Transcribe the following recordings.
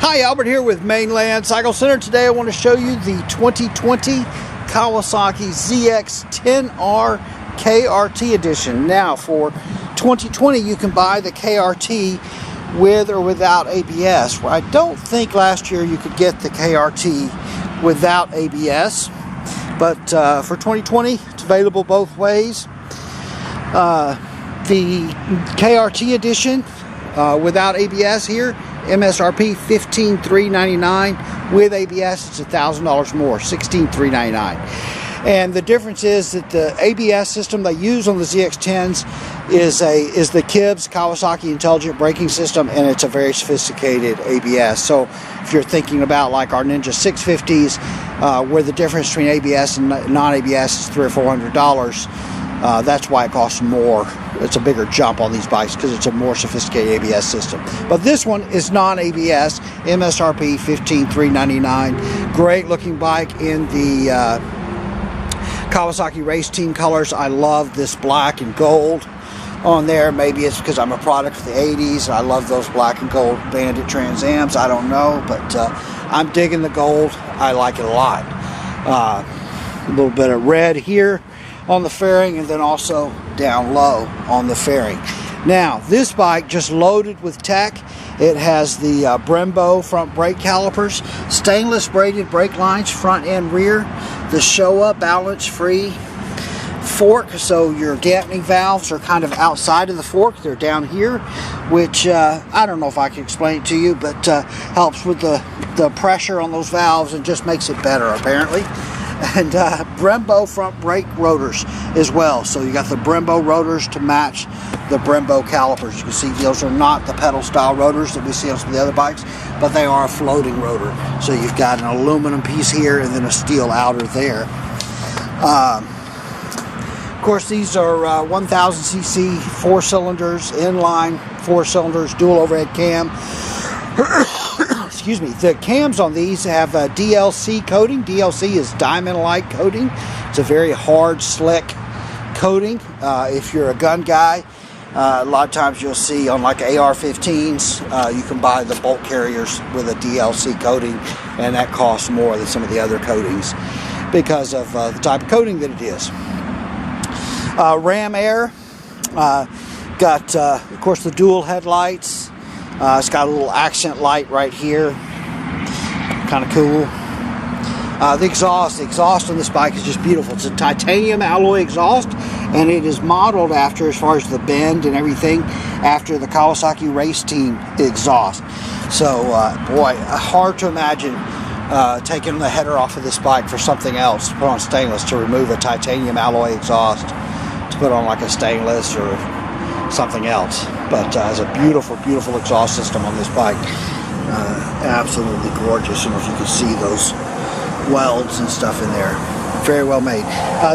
Hi, Albert here with Mainland Cycle Center. Today I want to show you the 2020 Kawasaki ZX10R KRT edition. Now for 2020 you can buy the KRT with or without ABS. Well, I don't think last year you could get the KRT without ABS, but for 2020 it's available both ways. The KRT edition without ABS here, MSRP $15,399. With ABS, it's $1,000 more, $16,399. And the difference is that the ABS system they use on the ZX10s is the KIBS, Kawasaki Intelligent Braking System, and it's a very sophisticated ABS. So if you're thinking about like our Ninja 650s, where the difference between ABS and non-ABS is $300 or $400, that's why it costs more. It's a bigger jump on these bikes because it's a more sophisticated ABS system. But this one is non-ABS, MSRP $15,399. Great looking bike in the Kawasaki Race Team colors. I love this black and gold on there. Maybe it's because I'm a product of the 80s and I love those black and gold Bandit Trans Ams. I don't know, but I'm digging the gold. I like it a lot. A little bit of red here on the fairing, and then also down low on the fairing. Now this bike just loaded with tech. It has the Brembo front brake calipers, stainless braided brake lines front and rear, the Showa balance free fork, so your dampening valves are kind of outside of the fork. They're down here, which I don't know if I can explain it to you, but helps with the pressure on those valves and just makes it better apparently. And Brembo front brake rotors as well. So you got the Brembo rotors to match the Brembo calipers. You can see those are not the pedal style rotors that we see on some of the other bikes, but they are a floating rotor. So you've got an aluminum piece here and then a steel outer there. Of course, these are 1000cc 4 cylinders, inline 4 cylinders, dual overhead cam. Excuse me. The cams on these have DLC coating. DLC is diamond-like coating. It's a very hard, slick coating. If you're a gun guy, a lot of times you'll see on like AR-15s, you can buy the bolt carriers with a DLC coating, and that costs more than some of the other coatings because of the type of coating that it is. Ram Air got, of course, the dual headlights. It's got a little accent light right here, kind of cool. The exhaust on this bike is just beautiful. It's a titanium alloy exhaust, and it is modeled after, as far as the bend and everything, after the Kawasaki Race Team exhaust. So, boy, hard to imagine taking the header off of this bike for something else, to put on stainless, to remove a titanium alloy exhaust, to put on like a stainless or something else. But it's a beautiful, beautiful exhaust system on this bike. Absolutely gorgeous. I don't know if you can see those welds and stuff in there. Very well made.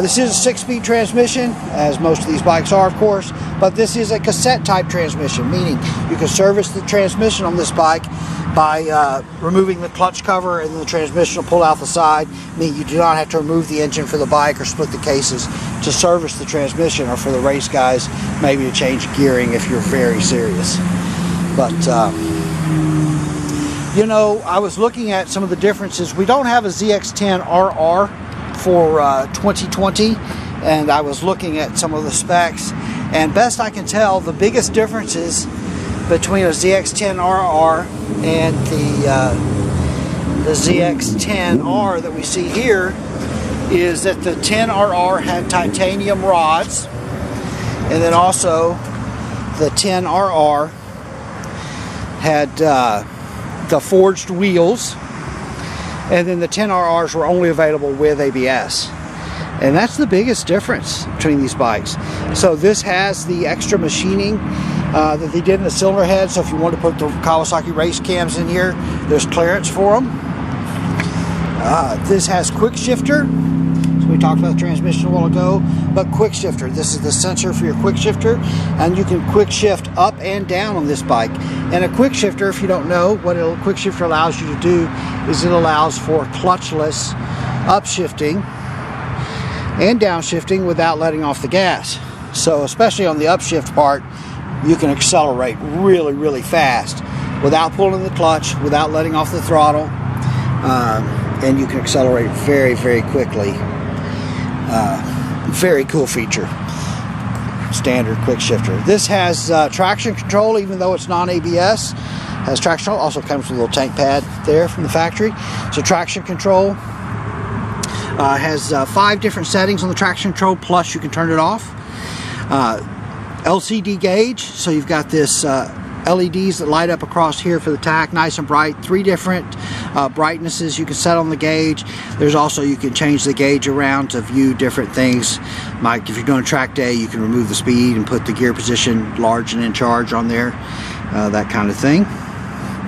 This is a 6-speed transmission, as most of these bikes are, of course, but this is a cassette type transmission, meaning you can service the transmission on this bike by removing the clutch cover, and the transmission will pull out the side, meaning you do not have to remove the engine for the bike or split the cases to service the transmission, or for the race guys maybe to change gearing if you're very serious. But you know, I was looking at some of the differences. We don't have a ZX10RR for 2020, and I was looking at some of the specs, and best I can tell, the biggest differences between a ZX10RR and the ZX10R that we see here is that the 10RR had titanium rods, and then also the 10RR had the forged wheels, and then the 10RRs were only available with ABS. And that's the biggest difference between these bikes. So this has the extra machining that they did in the cylinder head, so if you want to put the Kawasaki race cams in here, there's clearance for them. This has quick shifter. So we talked about the transmission a while ago, but quick shifter. This is the sensor for your quick shifter, and you can quick shift up and down on this bike. And a quick shifter, if you don't know, what a quick shifter allows you to do is it allows for clutchless upshifting and downshifting without letting off the gas. So especially on the upshift part, you can accelerate really, really fast without pulling the clutch, without letting off the throttle, and you can accelerate very, very quickly. Very cool feature. Standard quick shifter. This has traction control, even though it's non-ABS. Has traction control. Also comes with a little tank pad there from the factory. So traction control. Has 5 different settings on the traction control, plus you can turn it off. LCD gauge, so you've got this LEDs that light up across here for the tach, nice and bright. 3 different brightnesses you can set on the gauge. There's also, you can change the gauge around to view different things. Like if you're doing a track day, you can remove the speed and put the gear position large and in charge on there, that kind of thing.